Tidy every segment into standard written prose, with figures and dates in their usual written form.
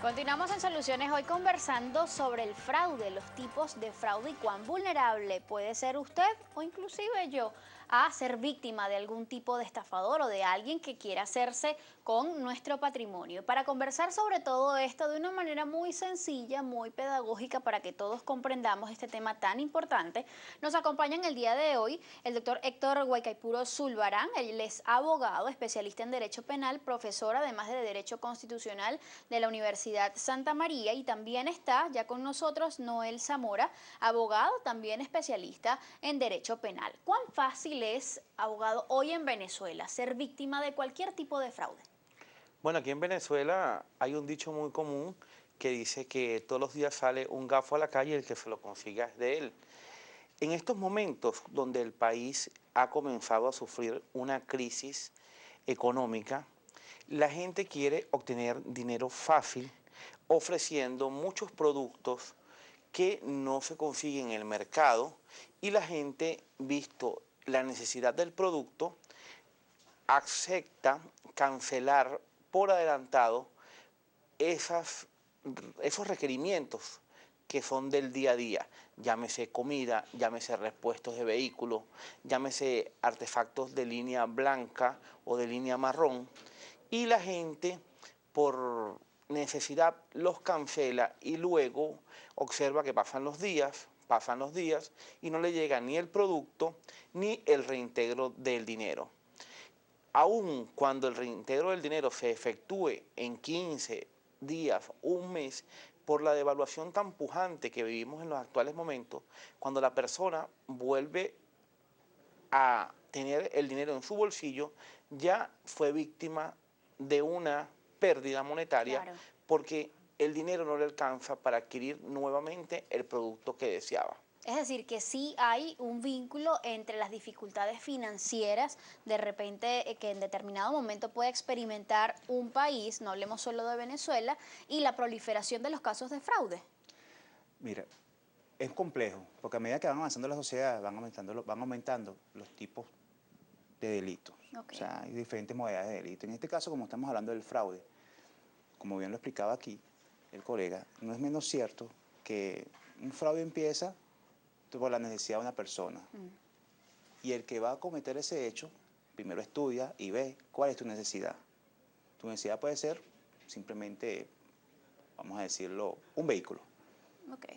Continuamos en Soluciones hoy conversando sobre el fraude, los tipos de fraude y cuán vulnerable puede ser usted o inclusive yo a ser víctima de algún tipo de estafador o de alguien que quiera hacerse con nuestro patrimonio. Para conversar sobre todo esto de una manera muy sencilla, muy pedagógica para que todos comprendamos este tema tan importante, nos acompaña en el día de hoy el doctor Héctor Guaycaipuro Zulbarán. Él es abogado, especialista en Derecho Penal, profesor además de Derecho Constitucional de la Universidad Santa María, y también está ya con nosotros Noel Zamora, abogado también especialista en Derecho Penal. ¿Cuán fácil es, abogado, hoy en Venezuela ser víctima de cualquier tipo de fraude? Bueno, aquí en Venezuela hay un dicho muy común que dice que todos los días sale un gafo a la calle y el que se lo consiga es de él. En estos momentos donde el país ha comenzado a sufrir una crisis económica, la gente quiere obtener dinero fácil ofreciendo muchos productos que no se consiguen en el mercado, y la gente, visto la necesidad del producto, acepta cancelar por adelantado esas, esos requerimientos que son del día a día, llámese comida, llámese repuestos de vehículos, llámese artefactos de línea blanca o de línea marrón, y la gente por necesidad los cancela y luego observa que pasan los días y no le llega ni el producto ni el reintegro del dinero. Aun cuando el reintegro del dinero se efectúe en 15 días, un mes, por la devaluación tan pujante que vivimos en los actuales momentos, cuando la persona vuelve a tener el dinero en su bolsillo, ya fue víctima de una pérdida monetaria, Claro. porque el dinero no le alcanza para adquirir nuevamente el producto que deseaba. Es decir, que sí hay un vínculo entre las dificultades financieras de repente que en determinado momento puede experimentar un país, no hablemos solo de Venezuela, y la proliferación de los casos de fraude. Mira, es complejo, porque a medida que van avanzando la sociedad, van aumentando los tipos de delitos. Ok. O sea, hay diferentes modalidades de delito. En este caso, como estamos hablando del fraude, como bien lo explicaba aquí el colega, no es menos cierto que un fraude empieza por la necesidad de una persona. Y el que va a cometer ese hecho, primero estudia y ve cuál es tu necesidad. Tu necesidad puede ser simplemente, vamos a decirlo, un vehículo. Ok.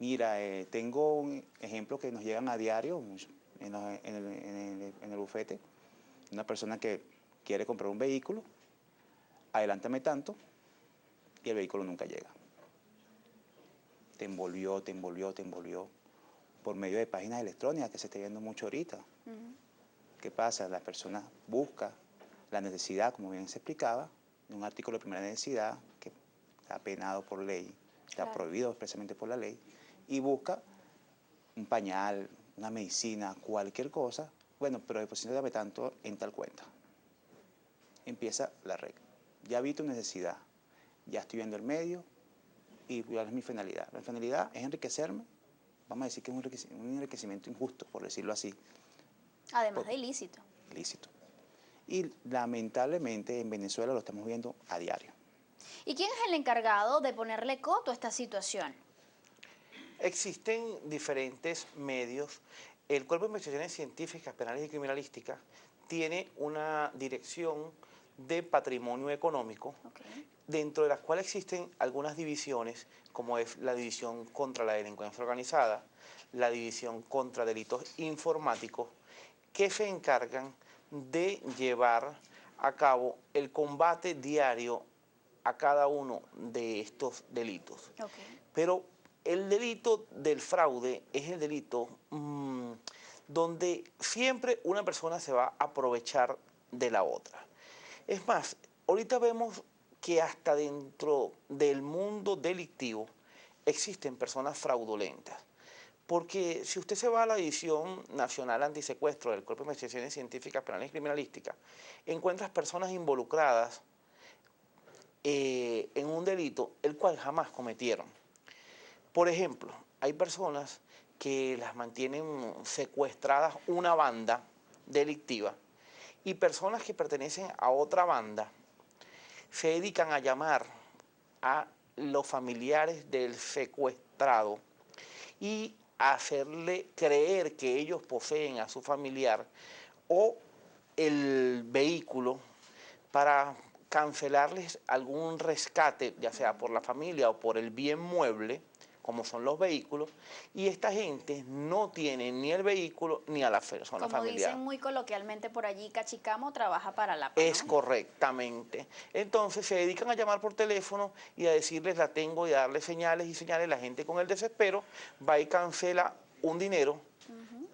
Mira, tengo un ejemplo que nos llegan a diario en el bufete. Una persona que quiere comprar un vehículo, adelántame tanto, y el vehículo nunca llega. Te envolvió, te envolvió, te envolvió. Por medio de páginas electrónicas que se está viendo mucho ahorita. ¿Qué pasa? La persona busca la necesidad, como bien se explicaba, de un artículo de primera necesidad que está penado por ley, está Claro. prohibido expresamente por la ley, y busca un pañal, una medicina, cualquier cosa. Bueno, pero deposítame tanto en tal cuenta. Empieza la red. Ya vi tu necesidad, ya estoy viendo el medio y cuál es mi finalidad. La finalidad es enriquecerme. Vamos a decir que es un enriquecimiento injusto, por decirlo así. Además de ilícito. Ilícito. Y lamentablemente en Venezuela lo estamos viendo a diario. ¿Y quién es el encargado de ponerle coto a esta situación? Existen diferentes medios. El Cuerpo de Investigaciones Científicas, Penales y Criminalísticas tiene una dirección de patrimonio económico, dentro de las cuales existen algunas divisiones, como es la división contra la delincuencia organizada, la división contra delitos informáticos, que se encargan de llevar a cabo el combate diario a cada uno de estos delitos. Pero el delito del fraude es el delito donde siempre una persona se va a aprovechar de la otra. Es más, ahorita vemos que hasta dentro del mundo delictivo existen personas fraudulentas. Porque si usted se va a la División Nacional Antisecuestro del Cuerpo de Investigaciones Científicas, Penales y Criminalísticas, encuentras personas involucradas en un delito el cual jamás cometieron. Por ejemplo, hay personas que las mantienen secuestradas una banda delictiva, y personas que pertenecen a otra banda se dedican a llamar a los familiares del secuestrado y hacerle creer que ellos poseen a su familiar o el vehículo para cancelarles algún rescate, ya sea por la familia o por el bien mueble, como son los vehículos, y esta gente no tiene ni el vehículo ni a la persona Como familiar. dicen muy coloquialmente por allí, cachicamo trabaja para la PA, Es ¿no? correctamente. Entonces se dedican a llamar por teléfono y a decirles la tengo y a darle señales y señales. La gente con el desespero va y cancela un dinero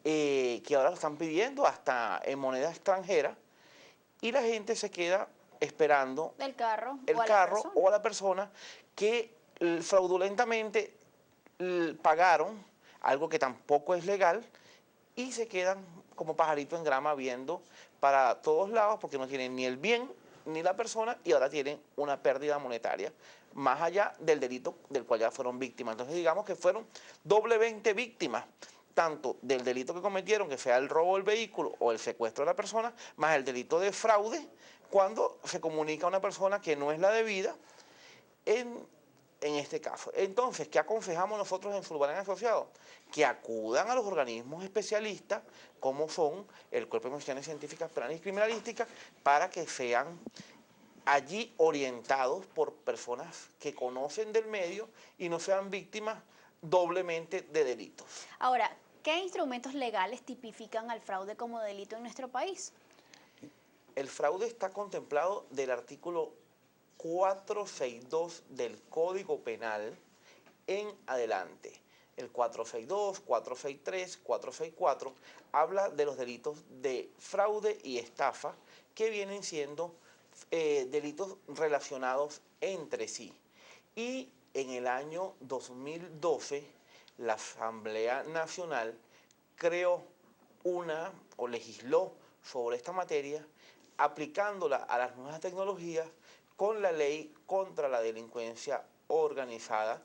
que ahora lo están pidiendo hasta en moneda extranjera y la gente se queda esperando Del carro el o a la carro persona. o a la persona que fraudulentamente pagaron algo que tampoco es legal y se quedan como pajarito en grama viendo para todos lados porque no tienen ni el bien ni la persona y ahora tienen una pérdida monetaria más allá del delito del cual ya fueron víctimas. Entonces digamos que fueron doblemente víctimas tanto del delito que cometieron, que sea el robo del vehículo o el secuestro de la persona, más el delito de fraude cuando se comunica a una persona que no es la debida en este caso. Entonces, ¿qué aconsejamos nosotros en Zulbarán Asociados? Que acudan a los organismos especialistas, como son el Cuerpo de Investigaciones Científicas, Penales y Criminalísticas, para que sean allí orientados por personas que conocen del medio y no sean víctimas doblemente de delitos. Ahora, ¿qué instrumentos legales tipifican al fraude como delito en nuestro país? El fraude está contemplado del artículo 462 del Código Penal en adelante. El 462, 463, 464 habla de los delitos de fraude y estafa que vienen siendo delitos relacionados entre sí. Y en el año 2012 la Asamblea Nacional creó o legisló sobre esta materia aplicándola a las nuevas tecnologías con la ley contra la delincuencia organizada.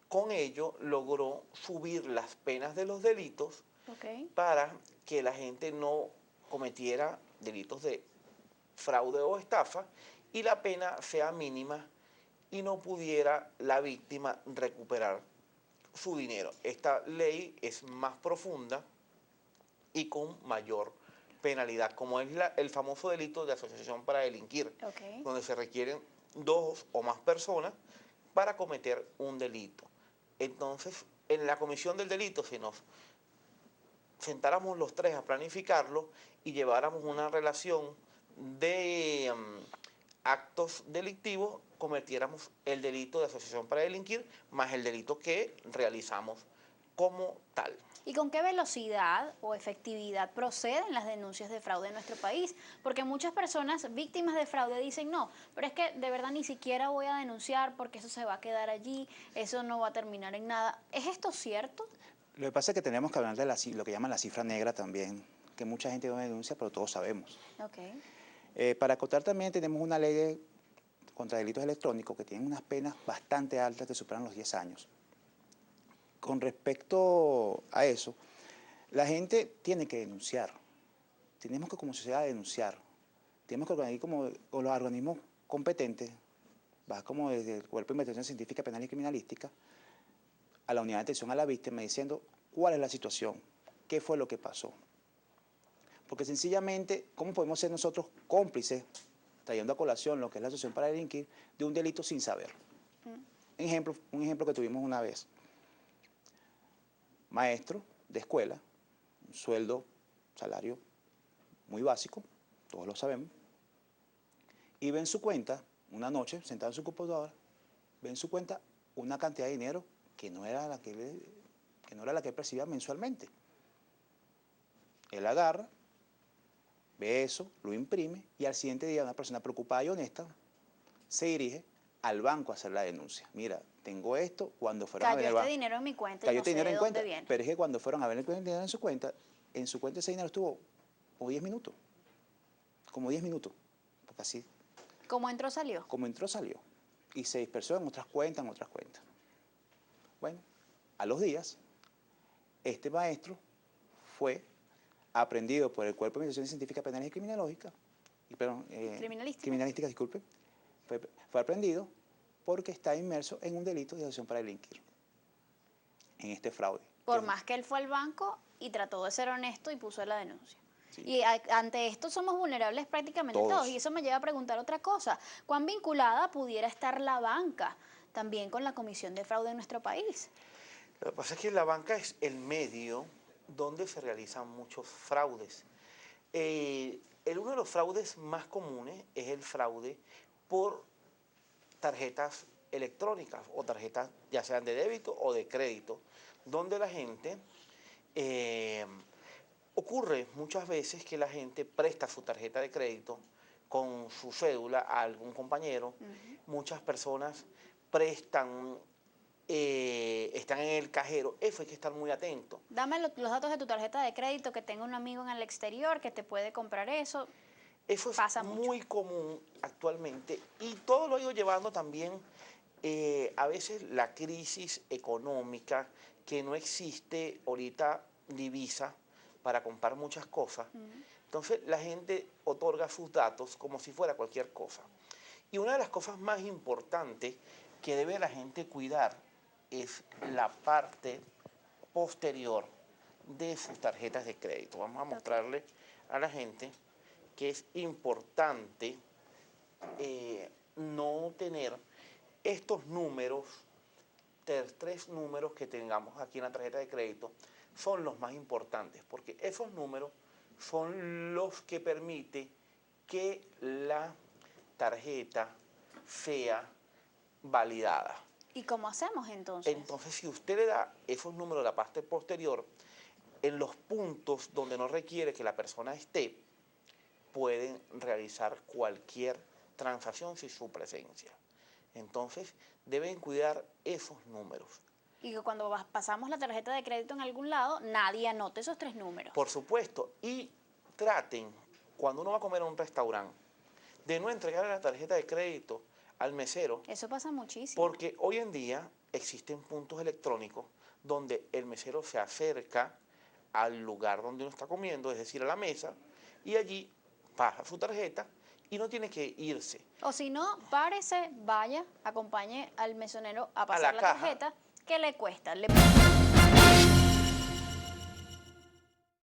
Con ello logró subir las penas de los delitos para que la gente no cometiera delitos de fraude o estafa y la pena sea mínima y no pudiera la víctima recuperar su dinero. Esta ley es más profunda y con mayor penalidad, como es el famoso delito de asociación para delinquir, donde se requieren 2 o más personas para cometer un delito. Entonces, en la comisión del delito, si nos sentáramos los tres a planificarlo y lleváramos una relación de actos delictivos, cometiéramos el delito de asociación para delinquir más el delito que realizamos como tal. ¿Y con qué velocidad o efectividad proceden las denuncias de fraude en nuestro país? Porque muchas personas víctimas de fraude dicen, no, pero es que de verdad ni siquiera voy a denunciar porque eso se va a quedar allí, eso no va a terminar en nada. ¿Es esto cierto? Lo que pasa es que tenemos que hablar de lo que llaman la cifra negra también, que mucha gente no denuncia, pero todos sabemos. Para acotar también tenemos una ley contra delitos electrónicos que tiene unas penas bastante altas que superan los 10 años. Con respecto a eso, la gente tiene que denunciar. Tenemos que como sociedad denunciar. Tenemos que organizar como con los organismos competentes, va como desde el Cuerpo de Investigación Científica, Penal y Criminalística, a la unidad de atención a la víctima diciendo cuál es la situación, qué fue lo que pasó. Porque sencillamente, ¿cómo podemos ser nosotros cómplices, trayendo a colación lo que es la asociación para delinquir, de un delito sin saber? Un ejemplo que tuvimos una vez. Maestro de escuela, un sueldo, salario muy básico, todos lo sabemos, y ve en su cuenta, una noche, sentado en su computadora, ve en su cuenta una cantidad de dinero que no era la que él percibía mensualmente. Él agarra, ve eso, lo imprime y al siguiente día una persona preocupada y honesta se dirige al banco a hacer la denuncia. Mira, tengo esto, cuando fueron a ver Cayó este dinero en mi cuenta y no sé de dónde viene. Pero es que cuando fueron a ver el dinero en su cuenta ese dinero estuvo como 10 minutos. Como 10 minutos. Porque así. ¿Cómo entró, salió? Como entró, salió. Y se dispersó en otras cuentas, Bueno, a los días, este maestro fue aprendido por el Cuerpo de Investigación Científica, Penales y Criminalística, disculpe, fue aprendido porque está inmerso en un delito de asociación para delinquir, en este fraude. Por más que él fue al banco y trató de ser honesto y puso la denuncia. Sí. Y ante esto somos vulnerables prácticamente todos. Y eso me lleva a preguntar otra cosa. ¿Cuán vinculada pudiera estar la banca también con la comisión de fraude en nuestro país? Lo que pasa es que la banca es el medio donde se realizan muchos fraudes. Uno de los fraudes más comunes es el fraude por tarjetas electrónicas o tarjetas ya sean de débito o de crédito, donde la gente, ocurre muchas veces que la gente presta su tarjeta de crédito con su cédula a algún compañero. Muchas personas prestan, están en el cajero. Eso hay que estar muy atento. Dame los datos de tu tarjeta de crédito, que tenga un amigo en el exterior que te puede comprar eso. Eso es Pasa muy mucho. común actualmente y todo lo ha ido llevando también a veces la crisis económica, que no existe ahorita divisa para comprar muchas cosas. Entonces la gente otorga sus datos como si fuera cualquier cosa. Y una de las cosas más importantes que debe la gente cuidar es la parte posterior de sus tarjetas de crédito. Vamos a mostrarle a la gente que es importante no tener estos números, tres números que tengamos aquí en la tarjeta de crédito, son los más importantes, porque esos números son los que permiten que la tarjeta sea validada. ¿Y cómo hacemos entonces? Entonces, si usted le da esos números de la parte posterior, en los puntos donde no requiere que la persona esté, pueden realizar cualquier transacción sin su presencia. Entonces, deben cuidar esos números. Y que cuando pasamos la tarjeta de crédito en algún lado, nadie anote esos 3 números. Por supuesto, y traten, cuando uno va a comer a un restaurante, de no entregar la tarjeta de crédito al mesero. Eso pasa muchísimo. Porque hoy en día existen puntos electrónicos donde el mesero se acerca al lugar donde uno está comiendo, es decir, a la mesa, y allí pasa su tarjeta y no tiene que irse. O si no, párese, vaya, acompañe al mesonero a pasar la la caja. tarjeta, que le cuesta.